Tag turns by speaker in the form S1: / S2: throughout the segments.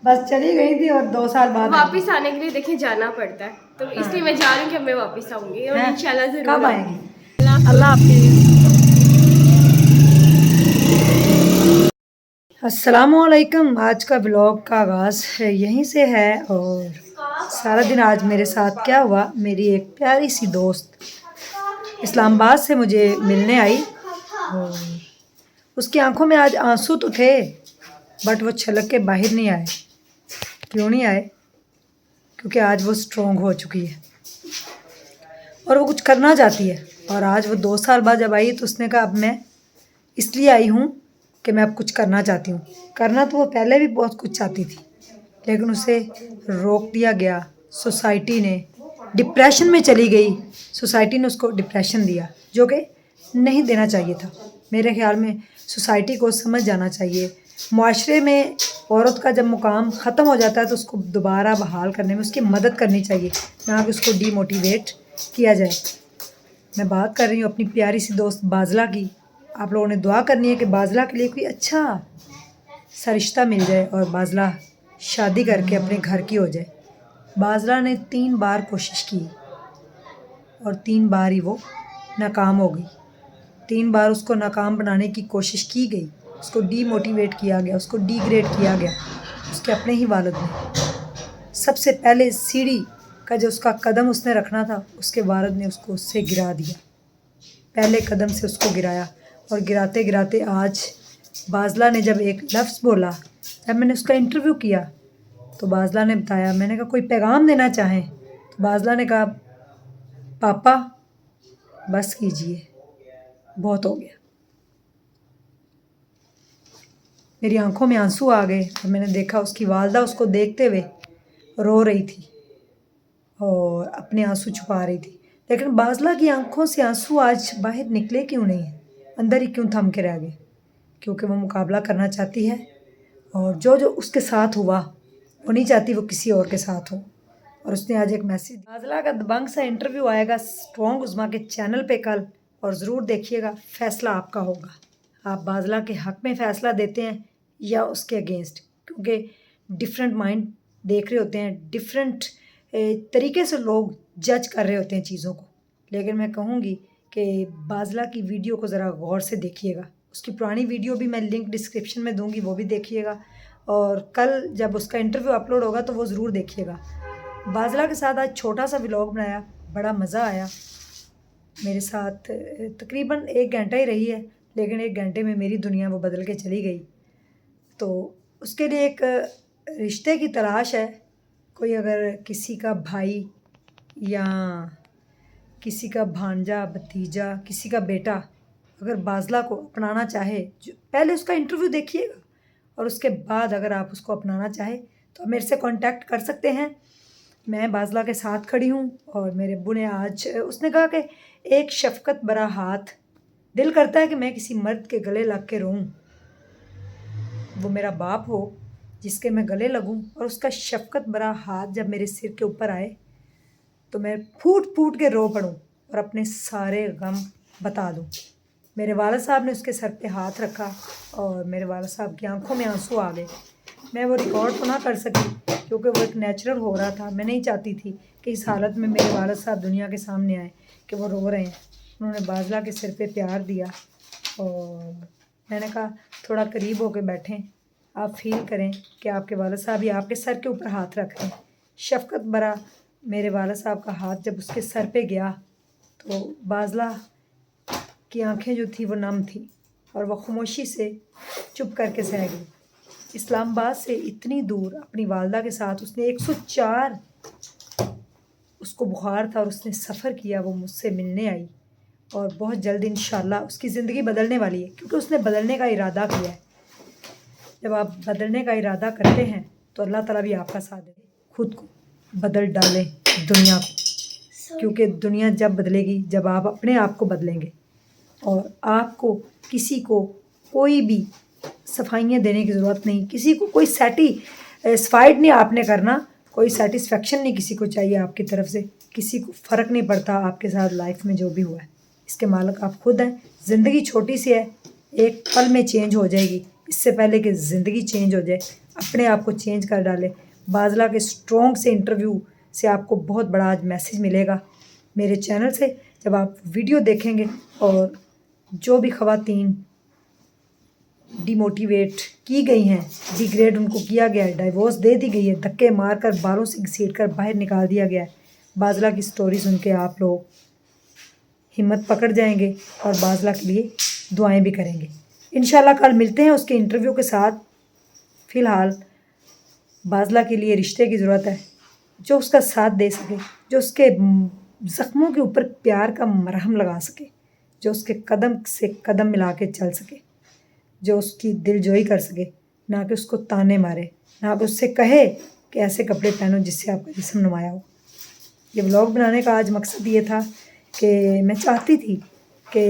S1: बस चली गई थी और 2 साल बाद
S2: वापस आने के लिए देखिए जाना पड़ता है, तो इसलिए मैं जा रही हूँ कि अब मैं वापस आऊंगी और इंशाल्लाह जरूर
S1: कब
S2: आऊंगी।
S1: आएगी? अल्लाह हाफिज। अस्सलामुअलैकुम। आज का ब्लॉग का आगाज़ है यहीं से है। और सारा दिन आज मेरे साथ क्या हुआ, मेरी एक प्यारी सी दोस्त इस्लामाबाद से मुझे मिलने आई और उसकी आंखों में आज आंसू तो थे बट वो छलक के बाहर नहीं आए। क्यों नहीं आए? क्योंकि आज वो स्ट्रॉन्ग हो चुकी है और वो कुछ करना चाहती है। और आज वो 2 साल बाद जब आई तो उसने कहा अब मैं इसलिए आई हूँ कि मैं अब कुछ करना चाहती हूँ। करना तो वो पहले भी बहुत कुछ चाहती थी लेकिन उसे रोक दिया गया सोसाइटी ने। डिप्रेशन में चली गई, सोसाइटी ने उसको डिप्रेशन दिया जो कि नहीं देना चाहिए था। मेरे ख्याल में सोसाइटी को समझ जाना चाहिए, मुआशरे में औरत का जब मुकाम ख़त्म हो जाता है तो उसको दोबारा बहाल करने में उसकी मदद करनी चाहिए, ना कि उसको डीमोटिवेट किया जाए। मैं बात कर रही हूँ अपनी प्यारी सी दोस्त बाज़ला की। आप लोगों ने दुआ करनी है कि बाज़ला के लिए कोई अच्छा सा रिश्ता मिल जाए और बाज़ला शादी करके अपने घर की हो जाए। बाज़ला ने 3 बार कोशिश की और 3 बार ही वो नाकाम हो गई। 3 बार उसको नाकाम बनाने की कोशिश की गई, उसको डीमोटिवेट किया गया, उसको डिग्रेड किया गया उसके अपने ही वालिद ने। सबसे पहले सीढ़ी का जो उसका कदम उसने रखना था उसके वालिद ने उसको उससे गिरा दिया। पहले कदम से उसको गिराया और गिराते गिराते आज बाज़ला ने जब एक लफ्ज़ बोला, जब मैंने उसका इंटरव्यू किया तो बाज़ला ने बताया, मैंने कहा कोई पैगाम देना चाहें? तो बाज़ला ने कहा पापा बस कीजिए, बहुत हो गया। मेरी आंखों में आंसू आ गए और मैंने देखा उसकी वालदा उसको देखते हुए रो रही थी और अपने आंसू छुपा रही थी। लेकिन बाज़ला की आंखों से आंसू आज बाहर निकले क्यों नहीं है, अंदर ही क्यों थम के रह गए? क्योंकि वो मुकाबला करना चाहती है और जो जो उसके साथ हुआ वो नहीं चाहती वो किसी और के साथ हो। और उसने आज एक मैसेज, बाज़ला का दबंग सा इंटरव्यू आएगा स्ट्रॉन्ग उज़्मा के चैनल पे कल और ज़रूर देखिएगा, फ़ैसला आपका होगा। आप बाज़ला के हक़ में फ़ैसला देते हैं या उसके अगेंस्ट, क्योंकि डिफरेंट माइंड देख रहे होते हैं, डिफरेंट तरीके से लोग जज कर रहे होते हैं चीज़ों को। लेकिन मैं कहूँगी कि बाज़ला की वीडियो को ज़रा गौर से देखिएगा। उसकी पुरानी वीडियो भी मैं लिंक डिस्क्रिप्शन में दूँगी, वो भी देखिएगा। और कल जब उसका इंटरव्यू अपलोड होगा तो वो ज़रूर देखिएगा। बाज़ला के साथ आज छोटा सा व्लॉग बनाया, बड़ा मज़ा आया। मेरे साथ तकरीबन 1 घंटा ही रही है लेकिन 1 घंटे में मेरी दुनिया वो बदल के चली गई। तो उसके लिए एक रिश्ते की तलाश है। कोई अगर किसी का भाई या किसी का भांजा भतीजा, किसी का बेटा अगर बाज़ला को अपनाना चाहे, जो पहले उसका इंटरव्यू देखिएगा और उसके बाद अगर आप उसको अपनाना चाहे तो आप मेरे से कांटेक्ट कर सकते हैं। मैं बाज़ला के साथ खड़ी हूँ। और मेरे अब्बू ने आज उसने कहा कि एक शफ़क़त भरा हाथ, दिल करता है कि मैं किसी मर्द के गले लग के रोऊँ, वो मेरा बाप हो जिसके मैं गले लगूं और उसका शफ़क़त भरा हाथ जब मेरे सिर के ऊपर आए तो मैं फूट फूट के रो पड़ूं और अपने सारे गम बता दूं। मेरे वालिद साहब ने उसके सर पे हाथ रखा और मेरे वालिद साहब की आंखों में आंसू आ गए। मैं वो रिकॉर्ड तो ना कर सकी क्योंकि वो एक नेचुरल हो रहा था। मैं नहीं चाहती थी कि इस हालत में मेरे वालिद साहब दुनिया के सामने आए कि वो रो रहे हैं। उन्होंने बाज़ला के सिर पे प्यार दिया और मैंने कहा थोड़ा करीब होके बैठें, आप फील करें कि आपके वालिद साहब ही आपके सर के ऊपर हाथ रख रहे हैं। शफ़क़त भरा मेरे वालिद साहब का हाथ जब उसके सर पे गया तो बाज़ला की आंखें जो थी वो नम थी और वह खामोशी से चुप करके सह गई। इस्लामाबाद से इतनी दूर अपनी वालदा के साथ उसने 104 उसको बुखार था और उसने सफ़र किया, वो मुझसे मिलने आई और बहुत जल्द इंशाल्लाह उसकी ज़िंदगी बदलने वाली है क्योंकि उसने बदलने का इरादा किया है। जब आप बदलने का इरादा करते हैं तो अल्लाह ताला भी आपका साथ दे। खुद को बदल डालें, दुनिया को, क्योंकि दुनिया जब बदलेगी जब आप अपने आप को बदलेंगे। और आपको किसी को कोई भी सफाइयाँ देने की ज़रूरत नहीं, किसी को कोई सेटिस्फाइड नहीं आपने करना, कोई सेटिस्फेक्शन नहीं किसी को चाहिए आपकी तरफ से। किसी को फ़र्क नहीं पड़ता आपके साथ लाइफ में जो भी हुआ है, इसके मालिक आप खुद हैं। ज़िंदगी छोटी सी है, एक पल में चेंज हो जाएगी। इससे पहले कि ज़िंदगी चेंज हो जाए अपने आप को चेंज कर डालें। बाज़ला के स्ट्रॉन्ग से इंटरव्यू से आपको बहुत बड़ा आज मैसेज मिलेगा मेरे चैनल से। जब आप वीडियो देखेंगे और जो भी ख़वातीन डिमोटिवेट की गई हैं, डिग्रेड उनको किया गया है, डाइवोर्स दे दी गई है, धक्के मारकर बालों से घसीट कर बाहर निकाल दिया गया है, बाज़ला की स्टोरी सुन के आप लोग हिम्मत पकड़ जाएंगे और बाज़ला के लिए दुआएं भी करेंगे। इंशाल्लाह कल मिलते हैं उसके इंटरव्यू के साथ। फ़िलहाल बाज़ला के लिए रिश्ते की ज़रूरत है, जो उसका साथ दे सके, जो उसके ज़ख्मों के ऊपर प्यार का मरहम लगा सके, जो उसके कदम से कदम मिला के चल सके, जो उसकी दिलजोई कर सके, ना कि उसको ताने मारे, ना कि उससे कहे कि ऐसे कपड़े पहनो जिससे आपका जिस्म नुमाया हो। ये व्लॉग बनाने का आज मकसद ये था कि मैं चाहती थी कि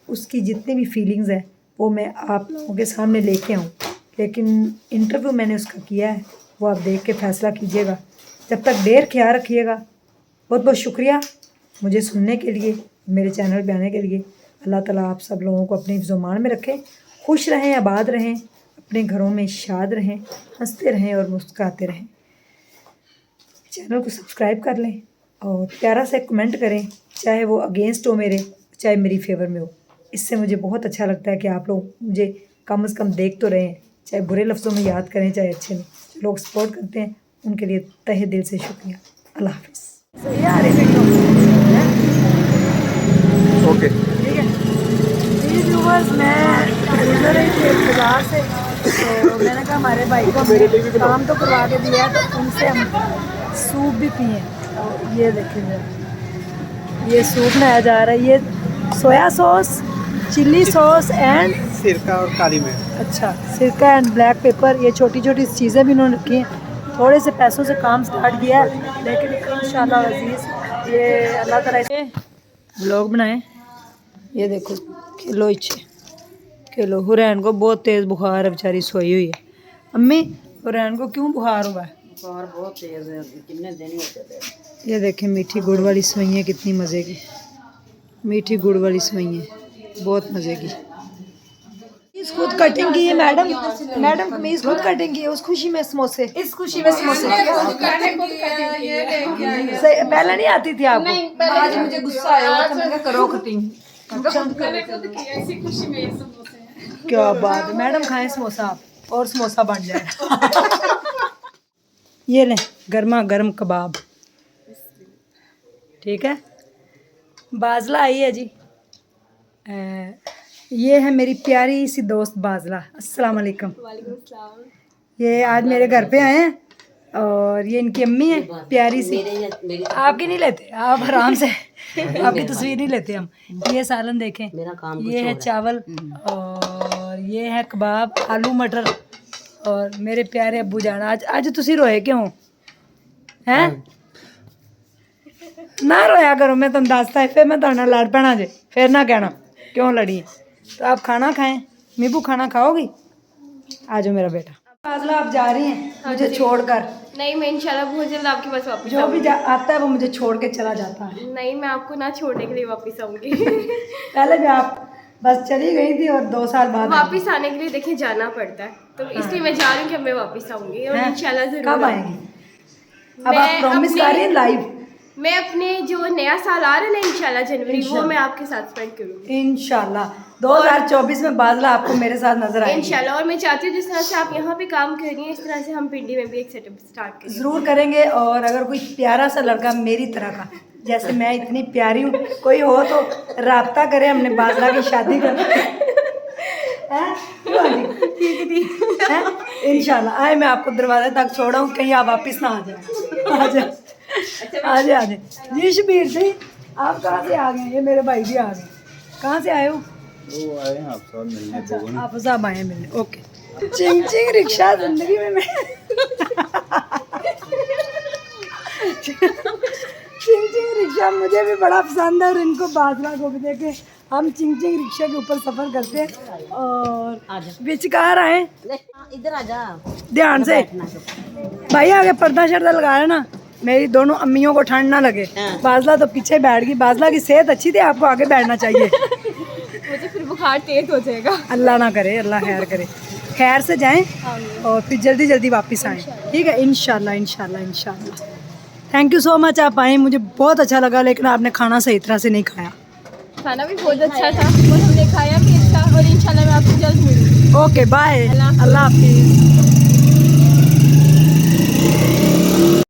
S1: उसकी जितनी भी फीलिंग्स हैं वो मैं आप लोगों के सामने लेके आऊँ, लेकिन इंटरव्यू मैंने उसका किया है, वो आप देख के फ़ैसला कीजिएगा। जब तक देर ख्याल रखिएगा। बहुत बहुत शुक्रिया मुझे सुनने के लिए, मेरे चैनल पे आने के लिए। अल्लाह ताला आप सब लोगों को अपने हिफ्ज़-ओ-मान में रखें, खुश रहें, आबाद रहें, अपने घरों में शाद रहें, हंसते रहें और मुस्कुराते रहें। चैनल को सब्सक्राइब कर लें और प्यारा सा कमेंट करें, चाहे वो अगेंस्ट हो मेरे, चाहे मेरी फेवर में हो। इससे मुझे बहुत अच्छा लगता है कि आप लोग मुझे कम से कम देख तो रहें, चाहे बुरे लफ्ज़ों में याद करें चाहे अच्छे में। लोग सपोर्ट करते हैं उनके लिए तहे दिल से शुक्रिया। अल्लाह हाफ़िज़। सही आ रही वीडियो?
S3: ओके
S1: ठीक है जी व्यूवर्स, मैं गुजर रही थी एक बाज़ार से, तो मैंने कहा हमारे भाई को हमने काम तो करवा के दिया है, तो उनसे हम सूप भी पिए। तो ये देखिए, ये सूप बनाया जा रहा है, ये soya sauce, chilli sauce and
S3: सिरका और काली मिर्च।
S1: अच्छा सिरका एंड ब्लैक पेपर, ये छोटी छोटी चीज़ें भी इन्होंने रखी हैं। थोड़े से पैसों से काम स्टार्ट किया है, लेकिन इंशाल्लाह अज़ीज़ ये अल्लाह ताला से व्लॉग बनाए। ये देखो किलो इच्छे किलो। हुरैन को बहुत तेज़ बुखार है, बेचारी सोई हुई है। अम्मी हुरैन को क्यों बुखार हुआ है?
S4: बुखार बहुत तेज है, कितने दिन हो गए।
S1: ये देखें मीठी गुड़ वाली सेवइयाँ कितनी मज़े की, मीठी गुड़ वाली सेवइयाँ बहुत मज़े की। कमीज खुद कटिंग की है मैडम, मैडम कमीज खुद कटिंग की है उस खुशी में समोसे, इस खुशी में समोसे। पहले नहीं आती थी आपको?
S4: आज मुझे गुस्सा आया हुआ था, मैंने कहा करो कटिंग।
S1: क्या बात है मैडम, खाएं समोसा आप और समोसा बन जाए। ये लें गर्मा गर्म कबाब, ठीक है। बाज़ला आई है जी, ये है मेरी प्यारी सी दोस्त बाज़ला। अस्सलाम वालेकुम। ये आज मेरे घर पे आए हैं और ये इनकी अम्मी है प्यारी सी। आपकी नहीं लेते आप आराम से, आपकी तस्वीर नहीं लेते हम। ये सालन देखें, ये है चावल और ये है कबाब, आलू मटर और मेरे प्यारे अब्बू जान। आज तुसी रोए क्यों हैं? ना रोया करो, मैं तुम दसता है फिर मैं तुहाडे लड़ पैना जे, फिर ना कहना क्यों लड़ी। तो आप खाना खाएं, मीबू खाना खाओगी? आ जाओ मेरा बेटा। बाज़ला आप जा रही हैं मुझे छोड़कर?
S2: नहीं, मैं इंशाल्लाह बहुत जल्द आपके पास वापस
S1: जो भी आता है वो मुझे छोड़ के चला जाता है।
S2: नहीं, मैं आपको ना छोड़ने के लिए वापस आऊंगी।
S1: पहले भी आप बस चली गई थी और 2 साल बाद
S2: वापस आने के लिए देखिए जाना पड़ता है, तो इसलिए मैं जा रही हूँ कि मैं वापस आऊंगी और इंशाल्लाह जरूर।
S1: कब आएंगी? अब आप प्रॉमिस कर रही हैं लाइव?
S2: मैं अपने जो नया साल आ रहा है ना इंशाल्लाह जनवरी, वो मैं आपके साथ स्पेंड करूँगी
S1: इंशाल्लाह। 2024 में बाज़ला आपको मेरे साथ नजर आएगी
S2: इंशाल्लाह। और मैं चाहती हूँ जिस तरह से आप यहाँ पे काम कर रही हैं, इस तरह से हम पिंडी में भी एक सेटअप स्टार्ट करें।
S1: ज़रूर करेंगे। और अगर कोई प्यारा सा लड़का मेरी तरह का, जैसे मैं इतनी प्यारी हूँ, कोई हो तो राब्ता करे, हमने बाज़ला की शादी करनी है। इंशाल्लाह आए, मैं आपको दरवाजे तक छोड़ाऊँ, कहीं आप वापस ना आ जाए। आ जाए आ जाए जी। शबीर जी आप कहाँ से आ गए? ये मेरे भाई भी आ गए। कहाँ से आए हो?
S3: वो आए हैं आप सब मिलने।
S1: अच्छा आप सब आए हैं मिलने, ओके। चिंग चिंग रिक्शा जिंदगी में चिंग चिंग रिक्शा मुझे भी बड़ा पसंद है और इनको बाज़ला को भी देखे। हम चिंग चिंग रिक्शा के ऊपर सफ़र करते हैं और विचकार आए।
S4: इधर आ जा,
S1: ध्यान से भाई, आगे पर्दा शर्दा लगा लेना, मेरी दोनों अम्मियों को ठंड ना लगे। बाज़ला तो पीछे बैठ गई। बाज़ला की सेहत अच्छी थी, आपको आगे बैठना चाहिए।
S2: मुझे फिर बुखार तेज हो जाएगा।
S1: अल्लाह ना करे, अल्लाह खैर करे। खैर से जाएं और फिर जल्दी जल्दी वापस आएं, ठीक है? इंशाल्लाह इंशाल्लाह इंशाल्लाह। थैंक यू सो मच, आप आए, मुझे बहुत अच्छा लगा, लेकिन आपने खाना सही तरह से नहीं खाया।
S2: खाना भी बहुत अच्छा था और हमने खाया भी अच्छा, और इंशाल्लाह मैं आपसे जल्द मिलूंगी।
S1: ओके बाय,
S2: अल्लाह हाफ़िज़।
S1: अल्लाह हाफिज़।